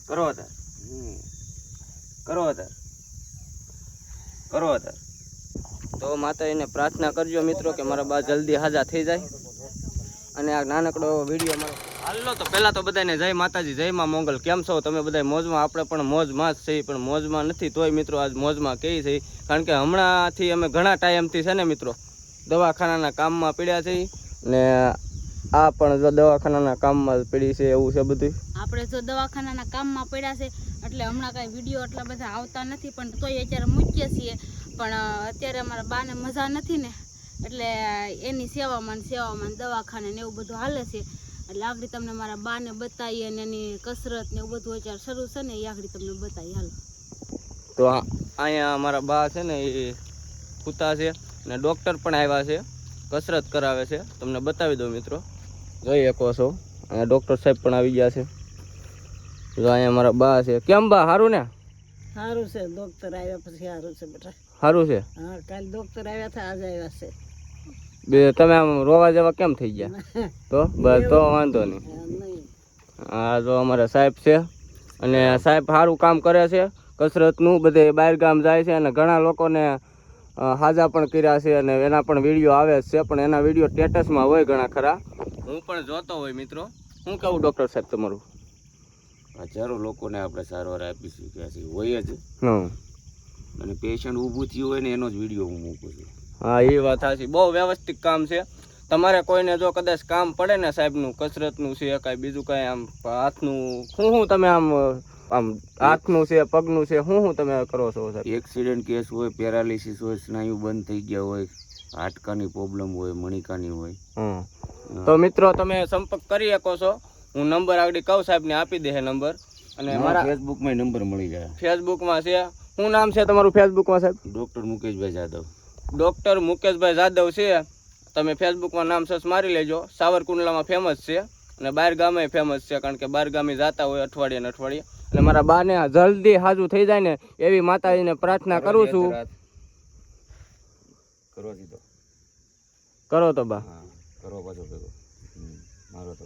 કરો તાર કરો તાર કરો તાર. તો માતાજીને પ્રાર્થના કરજો મિત્રો કે મારા બા જલ્દી હાજા થઈ જાય અને આ નાનકડો વિડીયો મારો હાલો. તો પહેલાં તો બધાને જય માતાજી, જય માં મોંગલ. કેમ છો તમે બધા? મોજમાં? આપણે પણ મોજમાં જ છીએ, પણ મોજમાં નથી તોય મિત્રો આજ મોજમાં કહી છે. કારણ કે હમણાંથી અમે ઘણા ટાઈમથી છે ને મિત્રો દવાખાનાના કામમાં પીડ્યા છીએ ને આ પણ જો દવાખાનાના કામમાં પડી છે એવું છે બધું. આપણે જો દવાખાનાના કામમાં પડ્યા છે એટલે હમણાં કાંઈ વિડીયો એટલા બધા આવતા નથી, પણ તોય અત્યારે મૂકીએ છીએ. પણ અત્યારે અમારા બાને મજા નથી ને એટલે એની સેવામાં દવાખાને ને એવું બધું હાલે છે. એટલે આગળ તમને મારા બાને બતાવીએ અને એની કસરત ને એવું બધું અત્યારે શરૂ છે ને એ આગળ તમને બતાવી. હાલો તો અહીંયા અમારા બા છે ને એ કૂતા છે ને ડૉક્ટર પણ આવ્યા છે, કસરત કરાવે છે. તમને બતાવી દો મિત્રો, જોઈ શકો છો. અહીંયા ડૉક્ટર સાહેબ પણ આવી ગયા છે. જો અહીંયા મારા બા છે. કેમ બા, સારું ને? સારું છે, ડોક્ટર આવ્યા પછી સારું છે બેટા. સારું છે? હા, કાલે ડોક્ટર આવ્યા હતા, આજે આવ્યા છે. બે તમે આમ રોવા જેવા કેમ થઈ ગયા? તો બસ તો વાંધો નહીં. હા, જો અમારા સાહેબ છે અને સાહેબ સારું કામ કરે છે કસરતનું. બધે બહાર ગામ જાય છે અને ઘણા લોકોને હાજા પણ કર્યા છે અને એના પણ વિડીયો આવે છે, પણ એના વિડીયો સ્ટેટસમાં હોય ઘણા ખરા, હું પણ જોતો હોય મિત્રો. શું કહું ડૉક્ટર સાહેબ તમારું? હજારો લોકોને આપણે સારવાર આપી શક્યા છીએ, હોય જ. હં, અને પેશન્ટ ઊભું થયું હોય ને એનો જ વિડીયો હું મૂકું છું. હા એ વાત સાચી. બહુ વ્યવસ્થિત કામ છે. તમારે કોઈને જો કદાચ કામ પડે ને સાહેબનું, કસરતનું છે કાંઈ બીજું કાંઈ આમ હાથનું શું તમે આમ હાથનું છે, પગનું છે, શું તમે કરો છો સાહેબ? એક્સિડન્ટ કેસ હોય, પેરાલિસિસ હોય, સ્નાયુ બંધ થઈ ગયા હોય, હાડકાની પ્રોબ્લેમ હોય, મણિકાની હોય. તો મિત્રો તમે સંપર્ક કરી શકો છો. હું નંબર આગળ કહું સાહેબને આપી દે નંબર. અને મારા ફેસબુકમાં નંબર મળી જાય. ફેસબુકમાં છે. શું નામ છે તમારું ફેસબુકમાં સાહેબ? ડૉક્ટર મુકેશભાઈ જાદવ. ડૉક્ટર મુકેશભાઈ જાદવ છે. તમે ફેસબુકમાં નામ સર્ચ મારી લેજો. સાવરકુંડલામાં ફેમસ છે અને બહાર ગામે ફેમસ છે, કારણ કે બહાર ગામે જતા હોય અઠવાડિયે ને અઠવાડિયે. અને મારા બાને જલ્દી હાજુ થઈ જાય ને એવી માતાજીને પ્રાર્થના કરું છું. કરો દીધો, કરો તો બા. કરો પાછો ભેગો મારો તો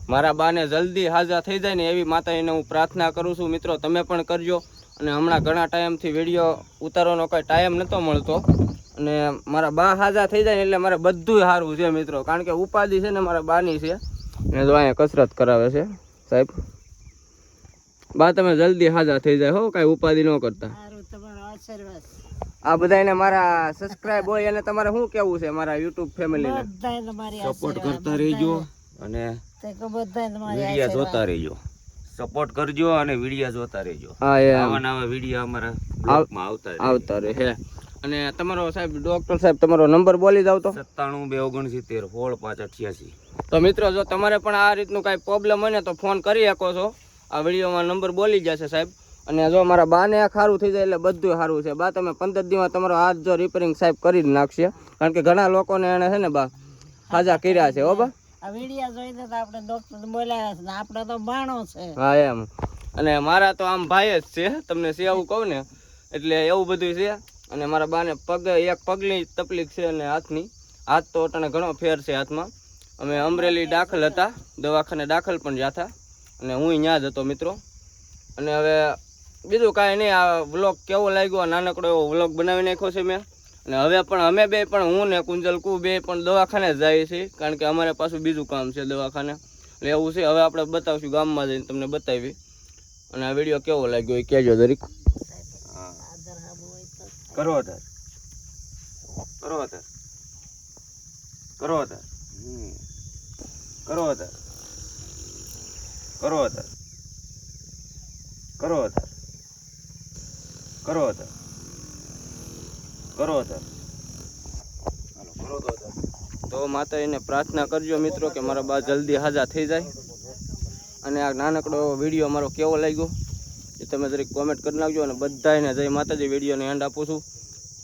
મારા બાને જલ્દી હાજર થઈ જાય ને એવી માતાજીને હું પ્રાર્થના કરું છું. મિત્રો તમે પણ કરજો. અને હમણાં ઘણા ટાઈમથી વિડીયો ઉતારવાનો કોઈ ટાઈમ નહોતો મળતો અને મારા બા હાજર થઈ જાય ને એટલે મારે બધું સારું છે મિત્રો, કારણ કે ઉપાધિ છે ને મારા બાની છે. અને જો અહીંયા કસરત કરાવે છે સાહેબ. બા તમે જલ્દી હાજર થઈ જાય હો, કાંઈ ઉપાધિ ન કરતા. આ બધાને મારા સબસ્ક્રાઇબ હોય અને તમારે શું કેવું છે મારા યુટ્યુબ ફેમિલીને? સપોર્ટ કરતા રહેજો અને વિડીયો જોતા રહેજો. સપોર્ટ કરજો અને વિડીયો જોતા રહેજો. હા, આવા નવા વિડીયો અમારા બ્લોગમાં આવતા રહે. અને તમારો સાહેબ ડૉક્ટર સાહેબ તમારો નંબર બોલી જાવ તો? 97 269 16 5 88. તો મિત્રો જો તમારે પણ આ રીતનું કાંઈ પ્રોબ્લેમ હોય ને તો ફોન કરી શકો છો. આ વિડીયોમાં નંબર બોલી જશે સાહેબ. અને જો મારા બાને સારું થઈ જાય એટલે બધું સારું છે. બા તમે 15 દિવસમાં તમારો હાથ જો રિપેરિંગ સાહેબ કરી જ નાખશે, કારણ કે ઘણા લોકોને એને છે ને બા હાજા કર્યા છે. હો બા, આ વિડિયો જોઈને તો આપણે ડોક્ટર બોલાવ્યા છે ને આપણે તો બાણો છે. હા એમ. અને મારા તો આમ ભાઈ જ છે, તમને સેવું કહું ને એટલે એવું બધું છે. અને મારા બાને એક પગની તકલીફ છે અને હાથની. હાથ તો અટાણે ઘણો ફેર છે હાથમાં. અમે અમરેલી દાખલ હતા, દવાખાને દાખલ પણ ગયા હતા અને હું ત્યાં જ હતો મિત્રો. અને હવે બીજું કાંઈ નહીં. આ વ્લોગ કેવો લાગ્યો? નાનકડો એવો વ્લોગ બનાવી નાખ્યો છે મેં. અને હવે પણ અમે બે પણ, હું ને કુંજલ કુ બે પણ દવાખાને જ જઈએ છીએ, કારણ કે અમારે પાછું બીજું કામ છે દવાખાને. એટલે એવું છે. હવે આપણે બતાવશું ગામમાં જઈને, તમને બતાવી. અને આ વિડીયો કેવો લાગ્યો એ કહેજો દરેક. કરો તાર કરો તાર કરો તાર કરો તાર કરો તાર કરો તાર કરો તાર કરો તાર. તો માતાજીને પ્રાર્થના કરજો મિત્રો કે મારા બા જલ્દી હાજા થઈ જાય. અને આ નાનકડો વિડીયો મારો કેવો લાગ્યો એ તમે જરીક કોમેન્ટ કરી નાખજો. અને બધાને જય માતાજી વિડીયોને એન્ડ આપું છું.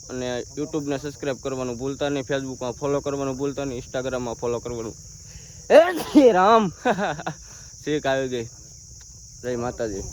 અને યુટ્યુબને સબસ્ક્રાઈબ કરવાનું ભૂલતા નહીં, ફેસબુકમાં ફોલો કરવાનું ભૂલતા નહીં, ઇન્સ્ટાગ્રામમાં ફોલો કરવાનું. રામ શીખ આવી ગઈ. જય માતાજી.